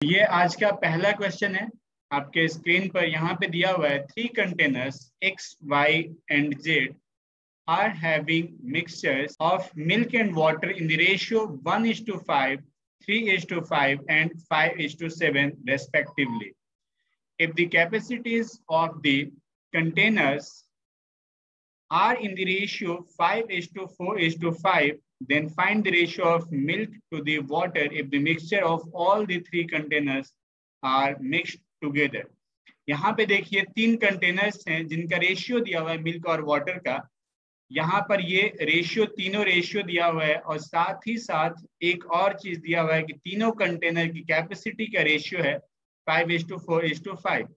ये आज का पहला क्वेश्चन है। आपके स्क्रीन पर यहाँ पे दिया हुआ है 3 containers X, Y and Z are having mixtures of milk and water in the ratio 1:5, 3:5 and 5:7 respectively. If the capacities of the containers are in the ratio 5:4:5, then find the ratio of milk to the water if the mixture of all the 3 containers are mixed together. यहाँ पे देखिए 3 containers हैं जिनका ratio दिया हुआ है milk और water का। यहाँ पर ये रेशियो तीनों रेशियो दिया हुआ है और साथ ही साथ एक और चीज दिया हुआ है कि तीनों कंटेनर की कैपेसिटी का रेशियो है 5:4:5।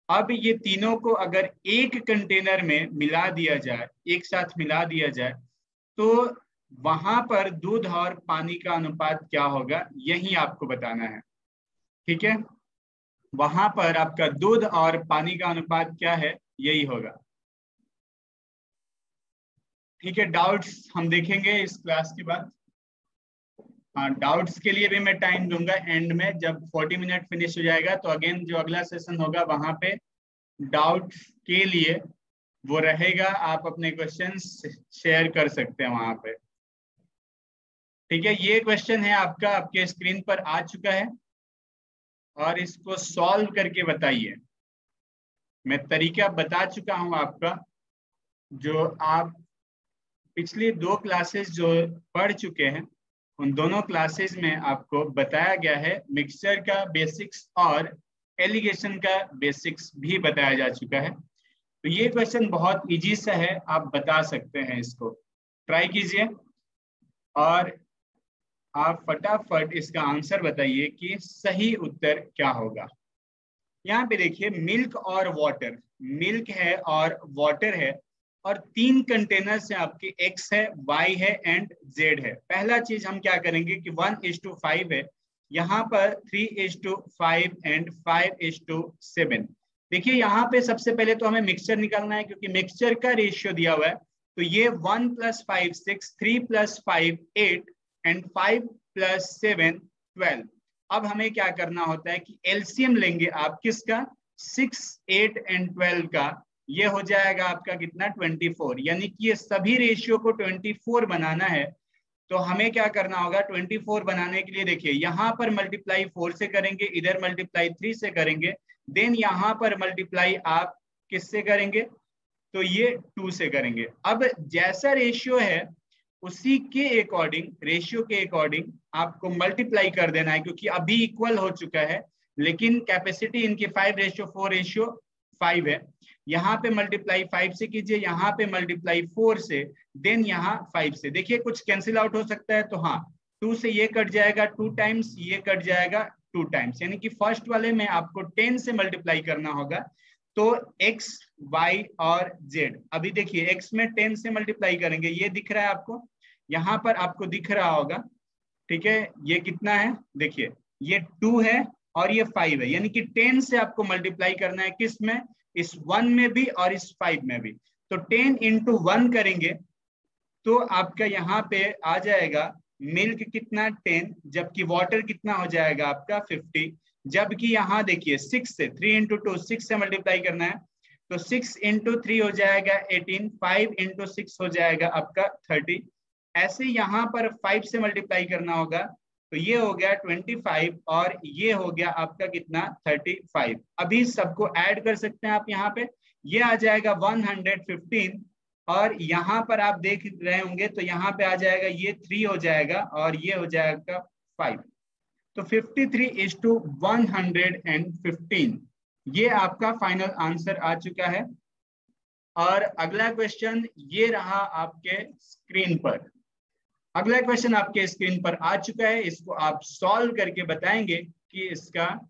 अब ये तीनों को अगर एक कंटेनर में मिला दिया जाए, एक साथ मिला दिया जाए, तो वहां पर दूध और पानी का अनुपात क्या होगा, यही आपको बताना है। ठीक है, वहां पर आपका दूध और पानी का अनुपात क्या है, यही होगा। ठीक है, डाउट्स हम देखेंगे इस क्लास के बाद। हाँ, डाउट्स के लिए भी मैं टाइम दूंगा एंड में, जब 40 मिनट फिनिश हो जाएगा तो अगेन जो अगला सेशन होगा वहां पे डाउट्स के लिए वो रहेगा, आप अपने क्वेश्चंस शेयर कर सकते हैं वहां पे। ठीक है, ये क्वेश्चन है आपका, आपके स्क्रीन पर आ चुका है और इसको सॉल्व करके बताइए। मैं तरीका बता चुका हूं आपका, जो आप पिछली 2 क्लासेस जो पढ़ चुके हैं उन दोनों क्लासेस में आपको बताया गया है। मिक्सचर का बेसिक्स और एलिगेशन का बेसिक्स भी बताया जा चुका है। तो ये क्वेश्चन बहुत इजी सा है, आप बता सकते हैं, इसको ट्राई कीजिए और आप फटाफट इसका आंसर बताइए कि सही उत्तर क्या होगा। यहाँ पे देखिए मिल्क और वाटर, मिल्क है और वाटर है और 3 कंटेनर्स हैं आपके, X है, Y है एंड Z है। पहला चीज हम क्या करेंगे कि 1:5 है, यहाँ पर 3:5 एंड 5:7। देखिए यहाँ पे सबसे पहले तो हमें मिक्सचर निकालना है, क्योंकि मिक्सचर का रेशियो दिया हुआ है। तो ये 1 + 5 6, 3 + 5 8 एंड 5 + 7 12। अब हमें क्या करना होता है कि एलसीएम लेंगे आप किसका, 6, 8 एंड 12 का। ये हो जाएगा आपका कितना, 24। यानी कि ये सभी रेशियो को 24 बनाना है। तो हमें क्या करना होगा, 24 बनाने के लिए देखिए यहाँ पर मल्टीप्लाई 4 से करेंगे, इधर मल्टीप्लाई 3 से करेंगे, देन यहाँ पर मल्टीप्लाई आप किससे करेंगे, तो ये 2 से करेंगे। अब जैसा रेशियो है उसी के अकॉर्डिंग, रेशियो के अकॉर्डिंग आपको मल्टीप्लाई कर देना है, क्योंकि अभी इक्वल हो चुका है लेकिन कैपेसिटी इनकी 5:4:5 है। यहाँ पे मल्टीप्लाई 5 से कीजिए, यहाँ पे मल्टीप्लाई 4 से, देन यहाँ 5 से। देखिए कुछ कैंसिल आउट हो सकता है, तो हाँ 2 से ये कट जाएगा 2 टाइम्स, ये कट जाएगा 2 टाइम्स, यानी कि फर्स्ट वाले में आपको 10 से मल्टीप्लाई करना होगा। तो X, Y और Z, अभी देखिए X में 10 से मल्टीप्लाई करेंगे, ये दिख रहा है आपको, यहाँ पर आपको दिख रहा होगा। ठीक है, ये कितना है, देखिए ये 2 है और ये 5 है, यानी कि 10 से आपको मल्टीप्लाई करना है, किस में, इस 1 में भी और इस 5 में भी। तो 10 × 1 करेंगे तो आपका यहाँ पे आ जाएगा मिल्क कितना, 10, जबकि वाटर कितना हो जाएगा आपका 50। जबकि यहाँ देखिए 6 से, 3 × 2, 6 से मल्टीप्लाई करना है, तो 6 × 3 हो जाएगा 18, 5 × 6 हो जाएगा आपका 30। ऐसे यहाँ पर 5 से मल्टीप्लाई करना होगा, तो ये हो गया 25 और ये हो गया आपका कितना, 35। अभी सबको ऐड कर सकते हैं आप, यहाँ पे ये आ जाएगा 115 और यहाँ पर आप देख रहे होंगे तो यहाँ पे आ जाएगा ये 3 हो जाएगा और ये हो जाएगा 5। तो 53:115 ये आपका फाइनल आंसर आ चुका है। और अगला क्वेश्चन ये रहा आपके स्क्रीन पर। अगला क्वेश्चन आपके स्क्रीन पर आ चुका है, इसको आप सॉल्व करके बताएंगे कि इसका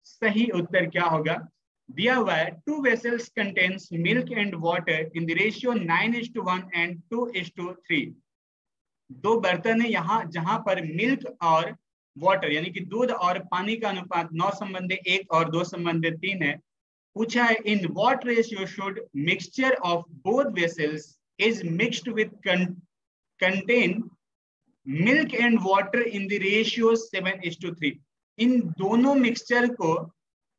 सही उत्तर क्या होगा। दिया हुआ है 2 vessels contains milk and water in the ratio 9:1 and 2:3। 2 बर्तन है यहाँ जहां पर मिल्क और वाटर यानी कि दूध और पानी का अनुपात 9:1 और 2:3 है। पूछा है in what ratio should mixture of both vessels is mixed with contain milk and water in the ratio 7:3। इन दोनों मिक्सचर को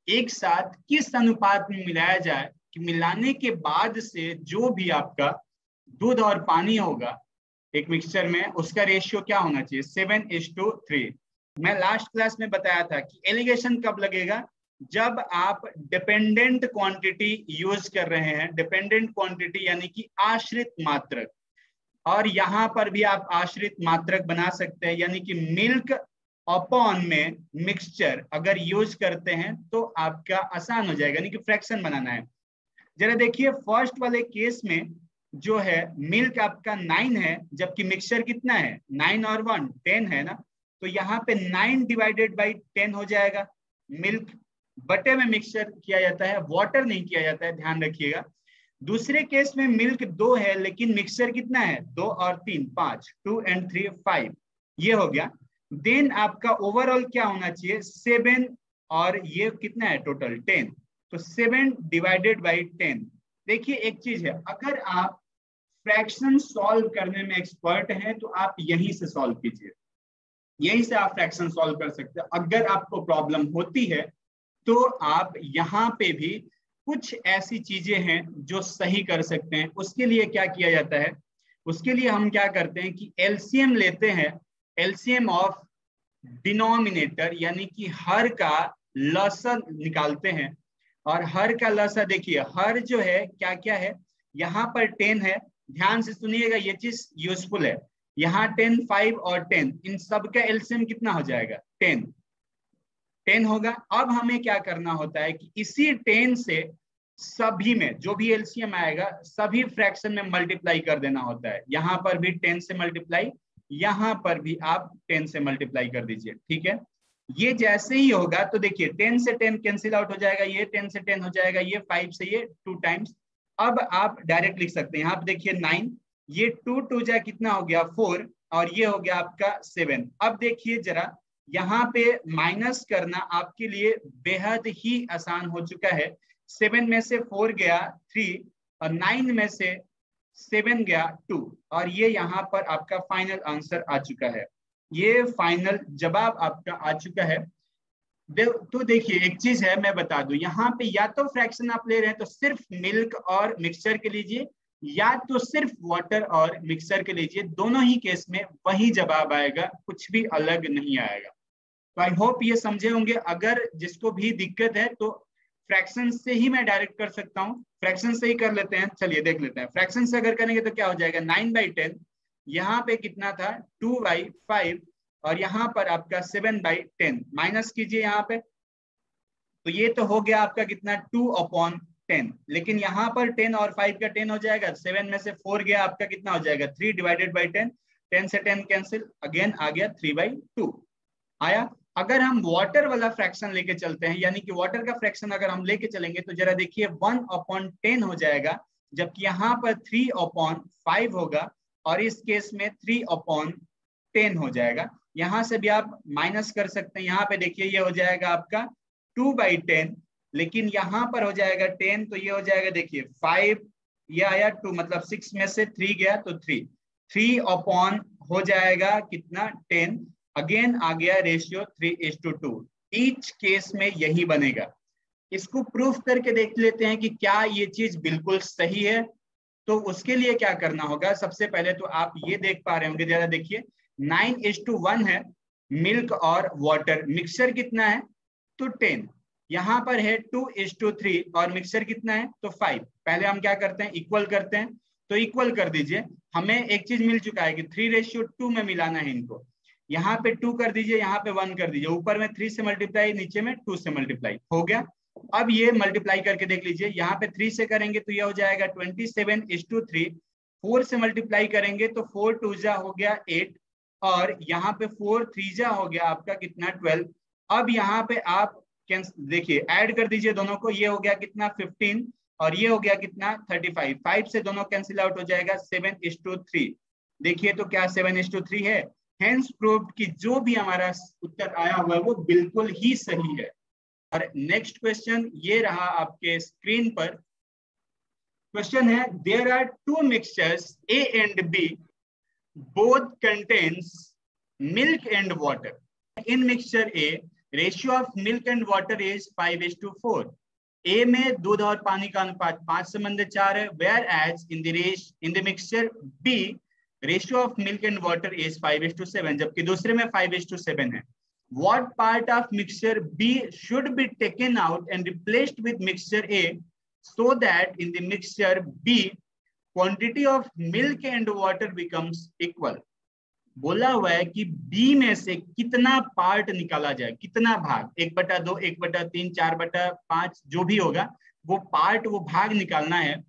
एक साथ किस अनुपात में मिलाया जाए कि मिलाने के बाद से जो भी आपका दूध और पानी होगा एक मिक्सचर में, उसका रेशियो क्या होना चाहिए, 7:3। मैं लास्ट क्लास में बताया था कि एलिगेशन कब लगेगा, जब आप डिपेंडेंट क्वांटिटी यूज कर रहे हैं। डिपेंडेंट क्वांटिटी यानी कि आश्रित मात्रक, और यहां पर भी आप आश्रित मात्रक बना सकते हैं, यानी कि मिल्क अपॉन में मिक्सचर अगर यूज करते हैं तो आपका आसान हो जाएगा, यानी कि फ्रैक्शन बनाना है। जरा देखिए फर्स्ट वाले केस में जो है मिल्क आपका 9 है, जबकि मिक्सचर कितना है, 9 और 1 10 है ना, तो यहाँ पे 9 डिवाइडेड बाई 10 हो जाएगा। मिल्क बटे में मिक्सचर किया जाता है, वाटर नहीं किया जाता है, ध्यान रखिएगा। दूसरे केस में मिल्क 2 है लेकिन मिक्सचर कितना है, 2 और 3 5, 2 and 3 5, ये हो गया। देन आपका ओवरऑल क्या होना चाहिए, 7, और ये कितना है टोटल 10, तो 7 डिवाइडेड बाई 10। देखिए एक चीज है, अगर आप फ्रैक्शन सॉल्व करने में एक्सपर्ट हैं तो आप यहीं से सॉल्व कीजिए, यहीं से आप फ्रैक्शन सॉल्व कर सकते हैं। अगर आपको प्रॉब्लम होती है तो आप यहाँ पे भी कुछ ऐसी चीजें हैं जो सही कर सकते हैं। उसके लिए क्या किया जाता है, उसके लिए हम क्या करते हैं कि एलसीएम लेते हैं, एलसीएम ऑफ डिनोमिनेटर, यानी कि हर का लसा निकालते हैं। और हर का लसा देखिए, हर जो है क्या क्या है, यहाँ पर 10 है, ध्यान से सुनिएगा, ये चीज यूजफुल है। यहाँ 10 5 और 10, इन सब का एलसीएम कितना हो जाएगा, 10 होगा। अब हमें क्या करना होता है कि इसी 10 से सभी में जो भी एलसीएम आएगा सभी फ्रैक्शन में मल्टीप्लाई कर देना होता है। यहाँ पर भी 10 से मल्टीप्लाई, यहाँ पर भी आप 10 से मल्टीप्लाई कर दीजिए, ठीक है। ये जैसे ही होगा तो देखिए 10 से 10 कैंसिल आउट हो जाएगा, ये 10 से 10 हो जाएगा, ये 5 से ये 2 टाइम्स। अब आप डायरेक्ट लिख सकते हैं, यहाँ पे देखिए 9, ये 2 2 जा कितना हो गया 4, और ये हो गया आपका 7। अब देखिए जरा यहाँ पे माइनस करना आपके लिए बेहद ही आसान हो चुका है। 7 में से 4 गया 3, और 9 में से 7 गया 2, और ये यहाँ पर आपका फाइनल आंसर आ चुका है, ये फाइनल जवाब आपका आ चुका है। तो देखिए एक चीज है मैं बता दूं, यहाँ पे या तो फ्रैक्शन आप ले रहे हैं तो सिर्फ मिल्क और मिक्सचर के लीजिए, या तो सिर्फ वाटर और मिक्सचर के लीजिए, दोनों ही केस में वही जवाब आएगा, कुछ भी अलग नहीं आएगा। तो आई होप ये समझे होंगे। अगर जिसको भी दिक्कत है तो फ्रैक्शन से ही मैं डायरेक्ट कर सकता हूँ, फ्रैक्शन से ही कर लेते हैं, चलिए देख लेते हैं। फ्रैक्शन से अगर करेंगे तो क्या हो जाएगा, 9/10, यहाँ पे कितना था 2/5, और यहाँ पर आपका 7/10, माइनस कीजिए यहाँ पे, तो ये तो हो गया आपका कितना 2/10, लेकिन यहाँ पर 10 और 5 का 10 हो जाएगा, 7 में से 4 गया आपका कितना हो जाएगा 3 डिवाइडेड बाई 10, 10 से 10 कैंसिल, अगेन आ गया 3/2 आया। अगर हम वाटर वाला फ्रैक्शन लेके चलते हैं, यानी कि वाटर का फ्रैक्शन अगर हम लेके चलेंगे तो जरा देखिए 1/10 हो जाएगा, जबकि यहाँ पर 3/5 होगा, और इस केस में 3/10 हो जाएगा। यहाँ से भी आप माइनस कर सकते हैं, यहाँ पे देखिए ये हो जाएगा आपका 2/10, लेकिन यहाँ पर हो जाएगा 10, तो ये हो जाएगा देखिए 5, ये आया 2, मतलब 6 में से 3 गया तो 3 हो जाएगा कितना 10, अगेन आ गया रेशियो 3:2। ईच केस में यही बनेगा। इसको प्रूफ करके देख लेते हैं कि क्या ये चीज बिल्कुल सही है। तो उसके लिए क्या करना होगा, सबसे पहले तो आप ये देख पा रहे होंगे, जरा देखिए 9:1 है मिल्क और वाटर, मिक्सचर कितना है तो 10, यहाँ पर है 2:3, और मिक्सचर कितना है तो 5। पहले हम क्या करते हैं, इक्वल करते हैं, तो इक्वल कर दीजिए। हमें एक चीज मिल चुका है कि 3:2 में मिलाना है इनको, यहाँ पे 2 कर दीजिए, यहाँ पे 1 कर दीजिए, ऊपर में 3 से मल्टीप्लाई, नीचे में 2 से मल्टीप्लाई हो गया। अब ये मल्टीप्लाई करके देख लीजिए, यहाँ पे 3 से करेंगे तो ये हो जाएगा 27:3, 4 से मल्टीप्लाई करेंगे तो 4 2 जा हो गया 8, और यहाँ पे 4 3 जा हो गया आपका कितना 12। अब यहाँ पे आप देखिए ऐड कर दीजिए दोनों को, ये हो गया कितना 15, और ये हो गया कितना 35, 5 से दोनों कैंसिल आउट हो जाएगा 7:3। देखिए तो क्या 7:3 है, हेंस प्रूव्ड कि जो भी हमारा उत्तर आया हुआ है वो बिल्कुल ही सही है। और नेक्स्ट क्वेश्चन ये रहा आपके स्क्रीन पर, क्वेश्चन है there are 2 mixtures A and B, both contains milk and water. In mixture A ratio of milk and water is 5:4। A में दूध और पानी का अनुपात 5:4 है, whereas in the mixture B ratio of milk and water is 5:7, जबकि दूसरे में 5:7 है। What part of mixture B should be taken out and replaced with mixture A so that in the mixture B quantity of milk and water becomes equal? बोला हुआ है कि B में से कितना पार्ट निकाला जाए, कितना भाग, 1/2, 1/3, 4/5 जो भी होगा वो पार्ट, वो भाग निकालना है,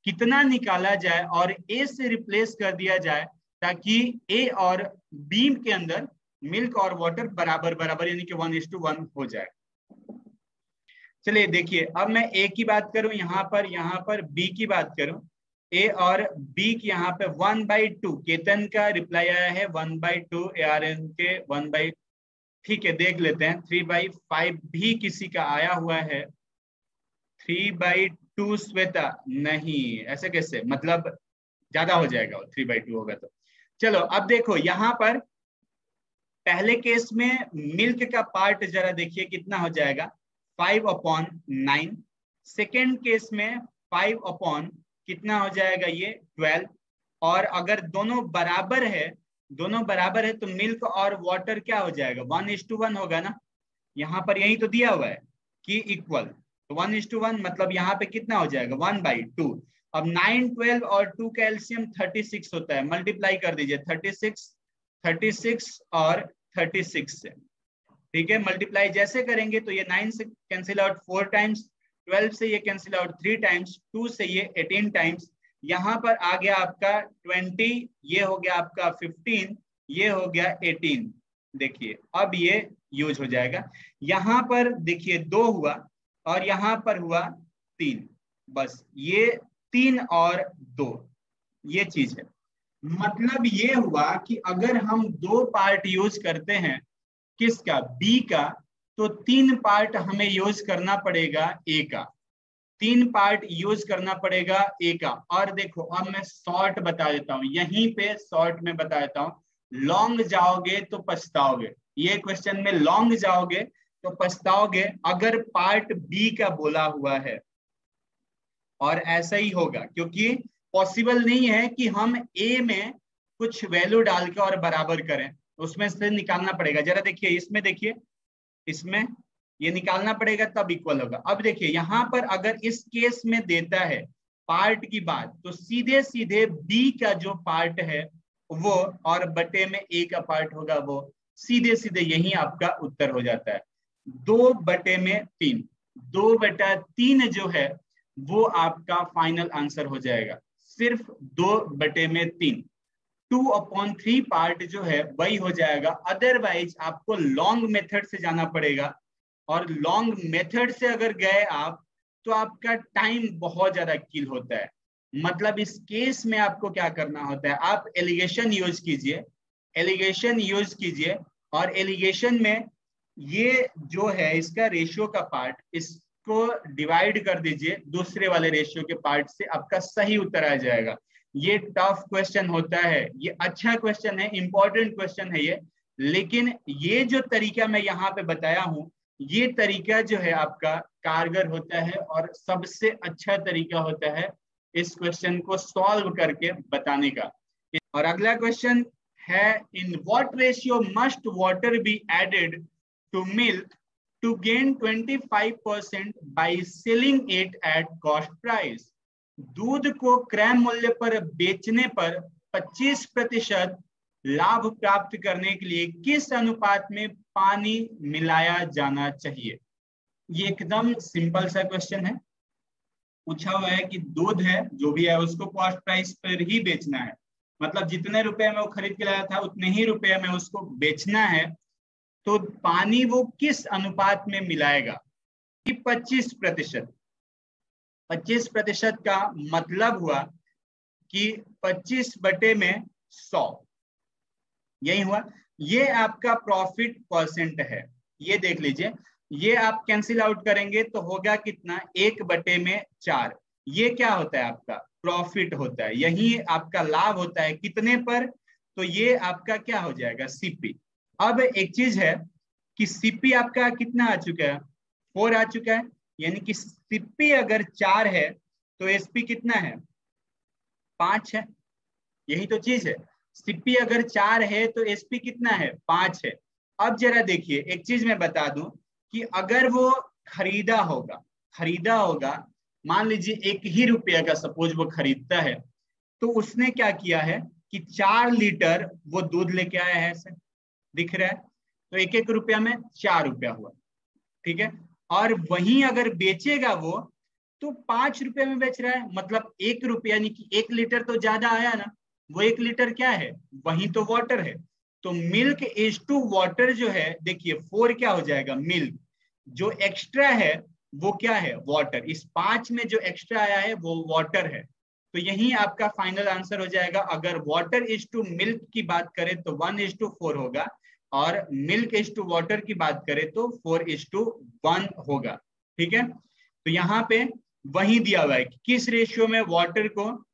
कितना निकाला जाए और A से रिप्लेस कर दिया जाए ताकि A और B के अंदर मिल्क और वाटर बराबर बराबर यानी कि 1:1 हो जाए। चलिए देखिए, अब मैं ए की बात करूं यहाँ पर बी की बात करूं, ए और बी की यहाँ पे 1/2, केतन का रिप्लाई आया है 1/2, ARN के 1/, ठीक है देख लेते हैं। 3/5 भी किसी का आया हुआ है, 3/2 श्वेता नहीं, ऐसे कैसे, मतलब ज्यादा हो जाएगा 3/2 होगा तो। चलो अब देखो यहाँ पर पहले केस में मिल्क का पार्ट जरा देखिए कितना हो जाएगा, 5/9। सेकेंड केस में 5 कितना हो जाएगा ये 12। और अगर दोनों बराबर है तो मिल्क और वाटर क्या हो जाएगा 1:1 होगा ना, यहाँ पर यही तो दिया हुआ है कि इक्वल, तो 1:1 मतलब यहाँ पे कितना हो जाएगा 1/2। अब 9, 12 और 2 का एलसीएम 36 होता है, मल्टीप्लाई कर दीजिए 36 और 36 से, ठीक है। मल्टीप्लाई जैसे करेंगे तो ये 9 से कैंसिल आउट 4 टाइम्स, 12 से ये कैंसिल आउट 3 टाइम्स, 2 से ये 18 टाइम्स, यहाँ पर आ गया आपका 20, ये हो गया आपका 15, ये हो गया 18। देखिए अब ये यूज हो जाएगा। यहाँ पर देखिए 2 हुआ और यहाँ पर हुआ 3, बस ये 3 और 2 ये चीज है। मतलब ये हुआ कि अगर हम 2 पार्ट यूज करते हैं किसका, बी का, तो 3 पार्ट हमें यूज करना पड़ेगा ए का, 3 पार्ट यूज करना पड़ेगा ए का। और देखो अब मैं शॉर्ट बता देता हूं, यहीं पे शॉर्ट में बता देता हूं, लॉन्ग जाओगे तो पछताओगे, ये क्वेश्चन में लॉन्ग जाओगे तो पछताओगे अगर पार्ट बी का बोला हुआ है। और ऐसा ही होगा क्योंकि पॉसिबल नहीं है कि हम ए में कुछ वैल्यू डाल के और बराबर करें, उसमें से निकालना पड़ेगा। जरा देखिए इसमें, देखिए इसमें ये निकालना पड़ेगा तब इक्वल होगा। अब देखिए यहाँ पर अगर इस केस में देता है पार्ट की बात, तो सीधे सीधे बी का जो पार्ट है वो और बटे में ए का पार्ट होगा वो, सीधे सीधे यही आपका उत्तर हो जाता है। 2/3, 2/3 जो है वो आपका फाइनल आंसर हो जाएगा, सिर्फ 2/3। 2/3 पार्ट जो है वही हो जाएगा। अदरवाइज आपको लॉन्ग मेथड से जाना पड़ेगा, और लॉन्ग मेथड से अगर गए आप तो आपका टाइम बहुत ज्यादा किल होता है। मतलब इस केस में आपको क्या करना होता है, आप एलिगेशन यूज कीजिए, और एलिगेशन में ये जो है इसका रेशियो का पार्ट, इसको डिवाइड कर दीजिए दूसरे वाले रेशियो के पार्ट से, आपका सही उत्तर आ जाएगा। ये टफ क्वेश्चन होता है, ये अच्छा क्वेश्चन है, इंपॉर्टेंट क्वेश्चन है ये, लेकिन ये जो तरीका मैं यहाँ पे बताया हूँ, ये तरीका जो है आपका कारगर होता है और सबसे अच्छा तरीका होता है इस क्वेश्चन को सॉल्व करके बताने का। और अगला क्वेश्चन है, in what ratio must water be added to milk to gain 25% by selling it at cost price. दूध को क्रय मूल्य पर बेचने पर 25% लाभ प्राप्त करने के लिए किस अनुपात में पानी मिलाया जाना चाहिए। ये एकदम सिंपल सा क्वेश्चन है, पूछा हुआ है कि दूध है जो भी है उसको कॉस्ट प्राइस पर ही बेचना है, मतलब जितने रुपए में वो खरीद के लाया था उतने ही रुपए में उसको बेचना है, तो पानी वो किस अनुपात में मिलाएगा कि 25%। 25% का मतलब हुआ कि 25/100, यही हुआ। ये आपका प्रॉफिट परसेंट है, ये देख लीजिए, ये आप कैंसिल आउट करेंगे तो होगा कितना 1/4। ये क्या होता है आपका प्रॉफिट होता है, यही आपका लाभ होता है कितने पर, तो ये आपका क्या हो जाएगा सीपी। अब एक चीज है कि सीपी आपका कितना आ चुका है, 4 आ चुका है, यानी कि सीपी अगर 4 है तो एसपी कितना है, 5 है। यही तो चीज है, सीपी अगर 4 है तो एसपी कितना है, 5 है। अब जरा देखिए, एक चीज मैं बता दूं कि अगर वो खरीदा होगा, मान लीजिए 1 ही रुपया का सपोज वो खरीदता है, तो उसने क्या किया है कि 4 लीटर वो दूध लेके आया है, ऐसे दिख रहा है, तो 1 रुपया में 4 रुपया हुआ, ठीक है। और वहीं अगर बेचेगा वो तो 5 रुपये में बेच रहा है, मतलब 1 रुपया, यानी कि 1 लीटर तो ज्यादा आया ना। वो 1 लीटर क्या है, वही तो वाटर है। तो मिल्क इज टू वाटर जो है, देखिए 4 क्या हो जाएगा, मिल्क, जो एक्स्ट्रा है वो क्या है, वाटर। इस 5 में जो एक्स्ट्रा आया है वो वाटर है। तो यही आपका फाइनल आंसर हो जाएगा। अगर वाटर इज टू मिल्क की बात करें तो 1:4 होगा, और मिल्क इज टू वाटर की बात करें तो 4:1 होगा, ठीक है। तो यहाँ पे वही दिया हुआ है कि किस रेशियो में वाटर को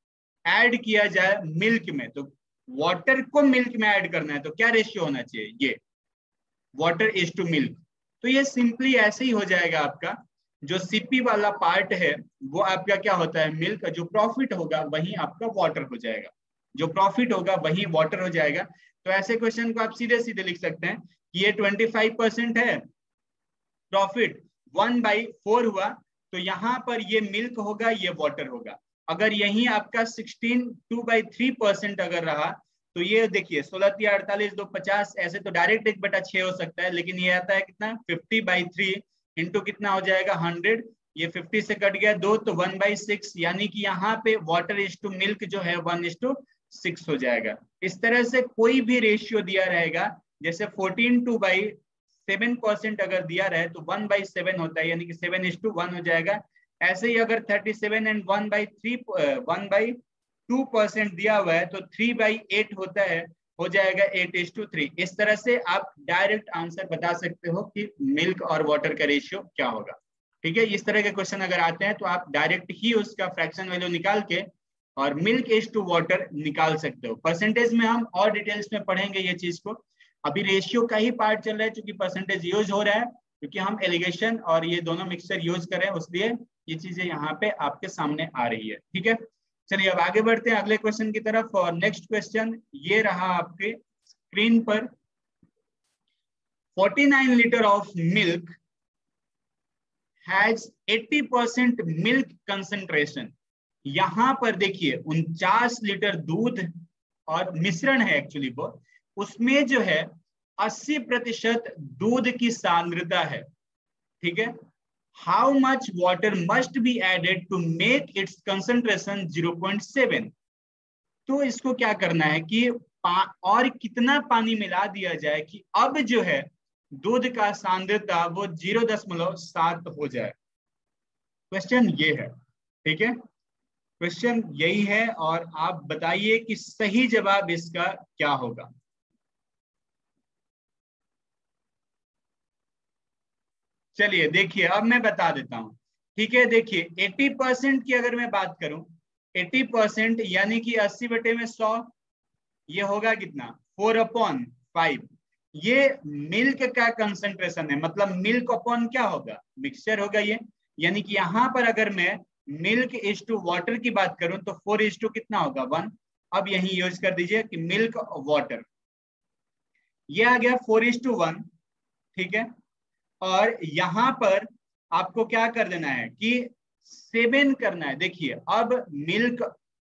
ऐड किया जाए मिल्क में। तो वाटर को मिल्क में ऐड करना है तो क्या रेशियो होना चाहिए, ये वाटर इज टू मिल्क। तो ये सिंपली ऐसे ही हो जाएगा आपका। जो सीपी वाला पार्ट है वो आपका क्या होता है, मिल्क। जो प्रॉफिट होगा वही आपका वाटर हो जाएगा, जो प्रॉफिट होगा वही वाटर हो जाएगा। तो ऐसे क्वेश्चन को आप सीधे सीधे लिख सकते हैं कि ये 25% है, प्रॉफिट 1/4 हुआ, तो यहाँ पर ये मिल्क होगा, ये वाटर होगा। अगर यही आपका 16 2/3% अगर रहा तो ये देखिए 16×3 = 48, 2 50, ऐसे तो डायरेक्ट 1/6 हो सकता है, लेकिन ये आता है कितना 50/3 इंटू कितना हो जाएगा 100। ये 50 से कट गया 2 तो 1/6, यानी कि यहाँ पे वाटर इज टू मिल्क जो है 1:6 हो जाएगा। इस तरह से कोई भी रेशियो दिया रहेगा, जैसे 14:7% अगर दिया रहे तो 1/7 होता है, यानी कि 7:1 हो जाएगा। ऐसे ही अगर 37 एंड 1/2% दिया हुआ है तो 3/8 होता है, हो जाएगा 8:3। इस तरह से आप डायरेक्ट आंसर बता सकते हो कि मिल्क और वाटर का रेशियो क्या होगा, ठीक है। इस तरह के क्वेश्चन अगर आते हैं तो आप डायरेक्ट ही उसका फ्रैक्शन वैल्यू निकाल के और मिल्क इज टू वाटर निकाल सकते हो। परसेंटेज में हम और डिटेल्स में पढ़ेंगे ये चीज को, अभी रेशियो का ही पार्ट चल रहा है, क्योंकि परसेंटेज यूज हो रहा है, क्योंकि हम एलिगेशन और ये दोनों मिक्सचर यूज कर रहे हैं, इसलिए ये चीजें यहाँ पे आपके सामने आ रही है, ठीक है। चलिए अब आगे बढ़ते हैं अगले क्वेश्चन की तरफ। और नेक्स्ट क्वेश्चन ये रहा आपके स्क्रीन पर। 49 litre of milk has 80% milk concentration. यहां पर देखिए 49 लीटर दूध और मिश्रण है एक्चुअली वो, उसमें जो है 80% दूध की सांद्रता है, ठीक है। How much water must be added to make its concentration 0.7। तो इसको क्या करना है कि और कितना पानी मिला दिया जाए कि अब जो है दूध का सांद्रता वो 0.7 हो जाए। क्वेश्चन ये है, ठीक है, क्वेश्चन यही है। और आप बताइए कि सही जवाब इसका क्या होगा। चलिए देखिए अब मैं बता देता हूं, ठीक है। देखिए 80% की अगर मैं बात करूं, 80% यानी कि 80/100, ये होगा कितना 4/5। ये मिल्क का कंसंट्रेशन है, मतलब मिल्क अपॉन क्या होगा, मिक्सचर होगा ये। यानी कि यहां पर अगर मैं मिल्क इज टू वाटर की बात करूं तो 4 कितना होगा 1। अब यही यूज कर दीजिए कि मिल्क वाटर, ये आ गया 4:1, ठीक है। और यहां पर आपको क्या कर देना है कि 7 करना है। देखिए अब मिल्क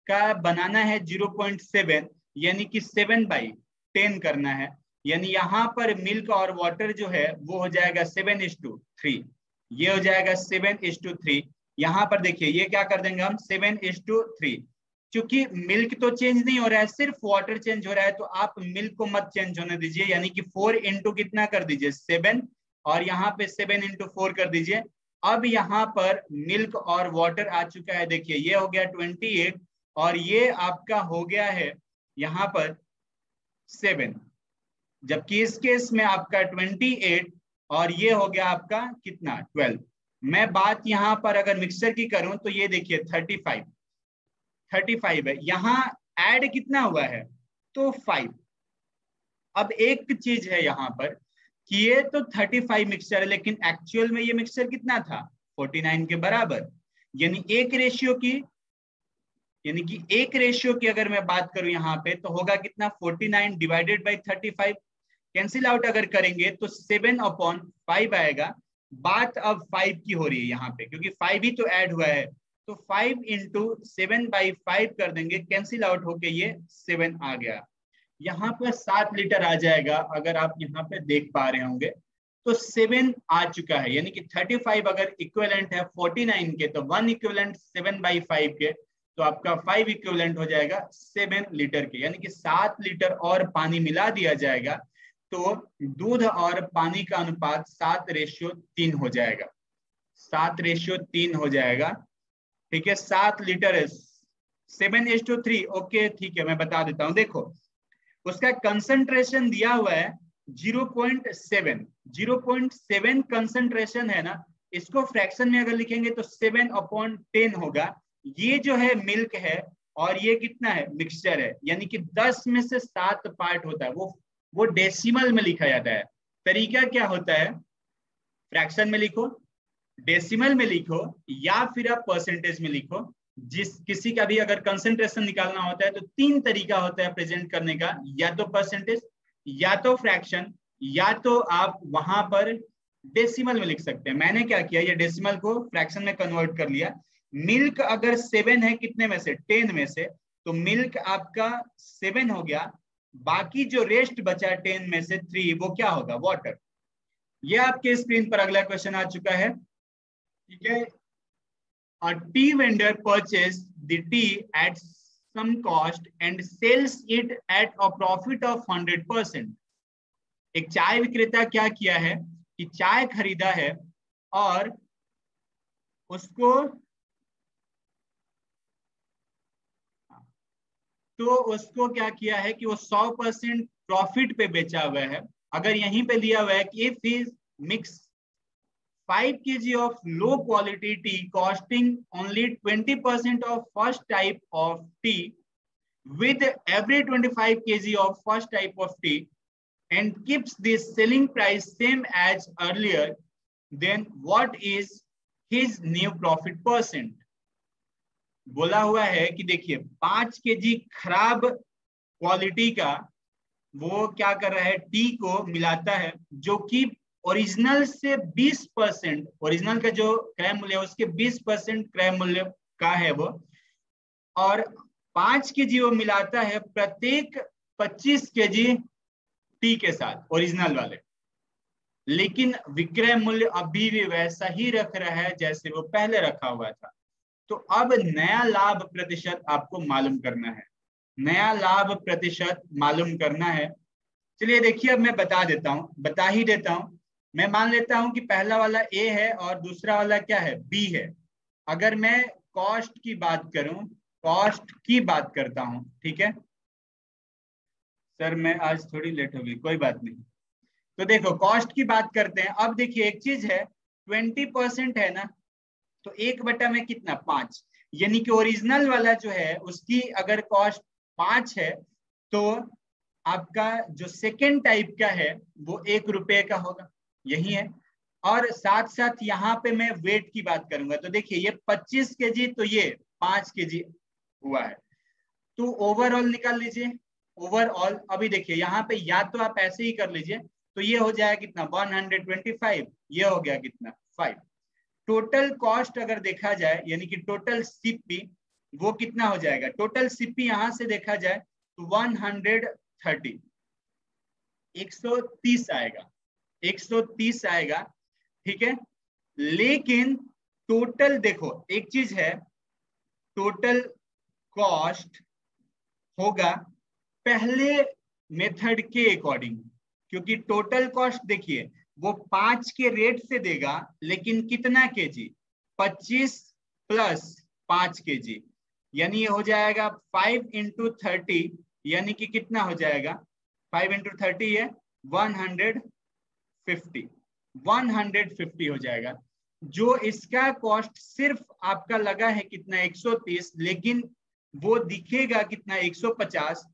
का बनाना है 0.7, यानी कि 7/10 करना है। यानी यहां पर मिल्क और वाटर जो है वो हो जाएगा 7:3, ये हो जाएगा 7:3। यहां पर देखिए ये क्या कर देंगे हम 7:3। क्योंकि मिल्क तो चेंज नहीं हो रहा है, सिर्फ वाटर चेंज हो रहा है, तो आप मिल्क को मत चेंज होने दीजिए, यानी कि 4 इंटू कितना कर दीजिए 7, और यहाँ पे 7×4 कर दीजिए। अब यहाँ पर मिल्क और वाटर आ चुका है, देखिए ये हो गया 28, और ये आपका हो गया है यहाँ पर 7, जबकि इस केस में आपका 28 और ये हो गया आपका कितना 12। मैं बात यहाँ पर अगर मिक्सचर की करूं तो ये देखिए 35 है, यहाँ ऐड कितना हुआ है तो 5। अब एक चीज है यहाँ पर किए तो 35 मिक्सचर है, लेकिन एक्चुअल में ये मिक्सचर कितना था 49 के बराबर। यानी एक रेशियो की अगर मैं बात करूं यहाँ पे तो होगा कितना 49 डिवाइडेड बाई 35। कैंसिल आउट अगर करेंगे तो 7/5 आएगा। बात अब 5 की हो रही है यहाँ पे, क्योंकि 5 ही तो ऐड हुआ है, तो 5 इंटू 7/5 कर देंगे, कैंसिल आउट होके ये 7 आ गया। यहाँ पर 7 लीटर आ जाएगा। अगर आप यहाँ पे देख पा रहे होंगे तो 7 आ चुका है, यानी कि 35 अगर इक्विवेलेंट है 49 के तो 1 इक्विवेलेंट 7/5 के, तो आपका 5 इक्विवेलेंट हो जाएगा 7 लीटर के, यानी कि 7 लीटर और पानी मिला दिया जाएगा तो दूध और पानी का अनुपात 7:3 हो जाएगा। 7:3 हो जाएगा, ठीक है। 7 लीटर है 7:3। ओके ठीक है, मैं बता देता हूं। देखो उसका कंसंट्रेशन दिया हुआ है 0.7 कंसंट्रेशन है ना, इसको फ्रैक्शन में अगर लिखेंगे तो 7/10 होगा। ये जो है मिल्क है और ये कितना है मिक्सचर है, यानी कि 10 में से 7 पार्ट होता है, वो डेसिमल में लिखा जाता है। तरीका क्या होता है, फ्रैक्शन में लिखो, डेसिमल में लिखो, या फिर आप परसेंटेज में लिखो। किसी का भी अगर कंसंट्रेशन निकालना होता है तो 3 तरीका होता है प्रेजेंट करने का, या तो परसेंटेज, या तो फ्रैक्शन, या तो आप वहां पर डेसिमल में लिख सकते हैं। मैंने क्या किया, ये डेसिमल को फ्रैक्शन में कन्वर्ट कर लिया। मिल्क अगर 7 है कितने में से 10 में से, तो मिल्क आपका 7 हो गया, बाकी जो रेस्ट बचा 10 में से 3 वो क्या होगा वाटर। ये आपके स्क्रीन पर अगला क्वेश्चन आ चुका है, ठीक है। A tea vendor purchases the tea at some cost and sells it at a profit of 100%. एक चाय विक्रेता क्या किया है कि चाय खरीदा है और उसको क्या किया है कि वो 100% प्रॉफिट पे बेचा हुआ है। अगर यहीं पे लिया हुआ है कि if he mix 5 kg of low quality tea costing only 20% of first type of tea with every 25 kg of first type of tea and keeps the selling price same as earlier, then what is his new profit percent? बोला हुआ है कि देखिए 5 kg खराब quality का वो क्या कर रहा है, टी को मिलाता है जो कि ओरिजिनल से 20%, ओरिजिनल का जो क्रय मूल्य है उसके 20% क्रय मूल्य का है वो, और 5 kg वो मिलाता है प्रत्येक 25 kg टी के साथ ओरिजिनल वाले, लेकिन विक्रय मूल्य अभी भी वैसा ही रख रहा है जैसे वो पहले रखा हुआ था। तो अब नया लाभ प्रतिशत आपको मालूम करना है, नया लाभ प्रतिशत मालूम करना है। चलिए देखिए, अब मैं बता ही देता हूं। मैं मान लेता हूं कि पहला वाला ए है और दूसरा वाला क्या है बी है। अगर मैं कॉस्ट की बात करता हूं, ठीक है सर, मैं आज थोड़ी लेट हो गई, कोई बात नहीं। तो देखो कॉस्ट की बात करते हैं। अब देखिए एक चीज है, 20% है ना, तो 1 में कितना 5, यानी कि ओरिजिनल वाला जो है उसकी अगर कॉस्ट 5 है तो आपका जो सेकेंड टाइप का है वो 1 रुपए का होगा, यही है। और साथ साथ यहाँ पे मैं वेट की बात करूंगा, तो देखिए ये 25 kg तो ये 5 kg हुआ है, तो ओवरऑल निकाल लीजिए। ओवरऑल अभी देखिए यहाँ पे या तो आप ऐसे ही कर लीजिए, तो ये हो जाएगा कितना 125, ये हो गया कितना 5। टोटल कॉस्ट अगर देखा जाए यानी कि टोटल सीपी वो कितना हो जाएगा, टोटल सीपी यहां से देखा जाए तो 130, 130 आएगा, 130 आएगा, ठीक है। लेकिन टोटल देखो एक चीज है, टोटल कॉस्ट होगा पहले मेथड के अकॉर्डिंग, क्योंकि टोटल कॉस्ट देखिए वो 5 के रेट से देगा, लेकिन कितना केजी 25 प्लस 5 kg, यानी ये हो जाएगा 5 × 30, यानी कि कितना हो जाएगा 5 × 30 है 150 हो जाएगा। जो इसका कॉस्ट सिर्फ आपका लगा है कितना 130, लेकिन वो दिखेगा कितना 150।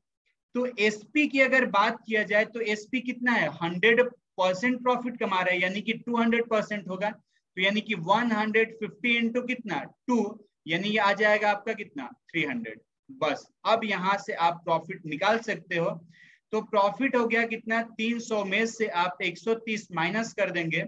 तो एसपी की अगर बात किया जाए तो एसपी कितना है 100 परसेंट प्रॉफिट कमा रहा है यानी कि 200% होगा, तो यानी कि 150 इंटू कितना 2, यानी ये आ जाएगा आपका कितना 300। बस अब यहां से आप प्रॉफिट निकाल सकते हो। तो प्रॉफिट हो गया कितना 300 में से आप 130 माइनस कर देंगे,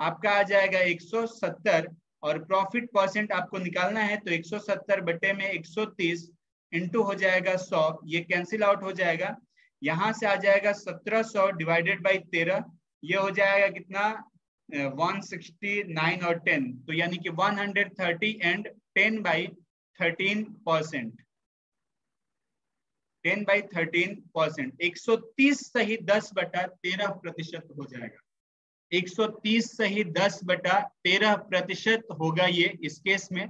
आपका आ जाएगा 170, और प्रॉफिट परसेंट आपको निकालना है तो 170 बटे में 130 इंटू हो जाएगा 100, ये कैंसिल आउट हो जाएगा, यहां से आ जाएगा 1700 डिवाइडेड बाई 13, ये हो जाएगा कितना 169 और 10, तो यानी कि 130 एंड 10/13%, 10/13%, 130 सही 10/13% हो जाएगा, 130 सही 10/13% होगा ये इस केस में।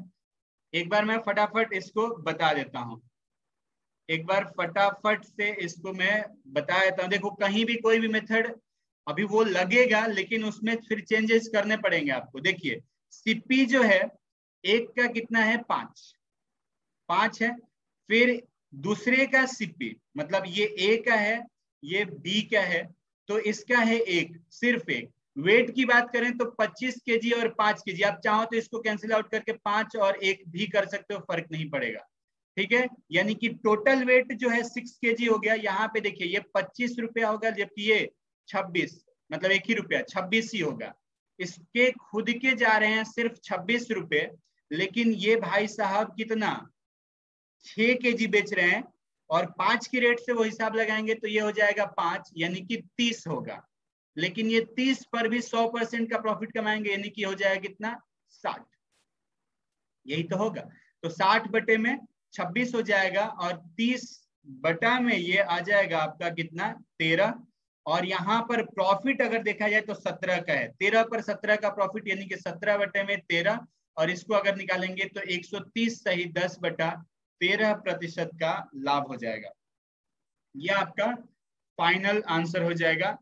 एक बार मैं फटाफट इसको बता देता हूं, एक बार फटाफट से इसको मैं बता देता हूं। देखो कहीं भी कोई भी मेथड अभी वो लगेगा, लेकिन उसमें फिर चेंजेस करने पड़ेंगे आपको। देखिए सीपी जो है एक का कितना है 5 है, फिर दूसरे का सीपी मतलब ये ए का है ये बी का है, तो इसका है एक, सिर्फ एक। वेट की बात करें तो 25 केजी और 5 केजी, आप चाहो तो इसको कैंसिल आउट करके 5 और 1 भी कर सकते हो, फर्क नहीं पड़ेगा, ठीक है। यानी कि टोटल वेट जो है 6 केजी हो गया। यहाँ पे देखिए ये 25 रुपया होगा, जबकि ये 26, मतलब 1 ही रुपया 26 ही होगा। इसके खुद के जा रहे हैं सिर्फ 26 रुपए, लेकिन ये भाई साहब कितना 6 केजी बेच रहे हैं, और 5 की रेट से वो हिसाब लगाएंगे तो ये हो जाएगा 5, यानी कि 30 होगा। लेकिन ये 30 पर भी 100% का प्रॉफिट कमाएंगे, यानी कि हो जाएगा कितना 60, यही तो होगा। तो 60 बटे में 26 हो जाएगा, और 30 बटा में ये आ जाएगा आपका कितना 13, और यहाँ पर प्रॉफिट अगर देखा जाए तो 17 का है, 13 पर 17 का प्रॉफिट, यानी कि 17 बटे में 13, और इसको अगर निकालेंगे तो 130 सही 10/13% का लाभ हो जाएगा। यह आपका फाइनल आंसर हो जाएगा।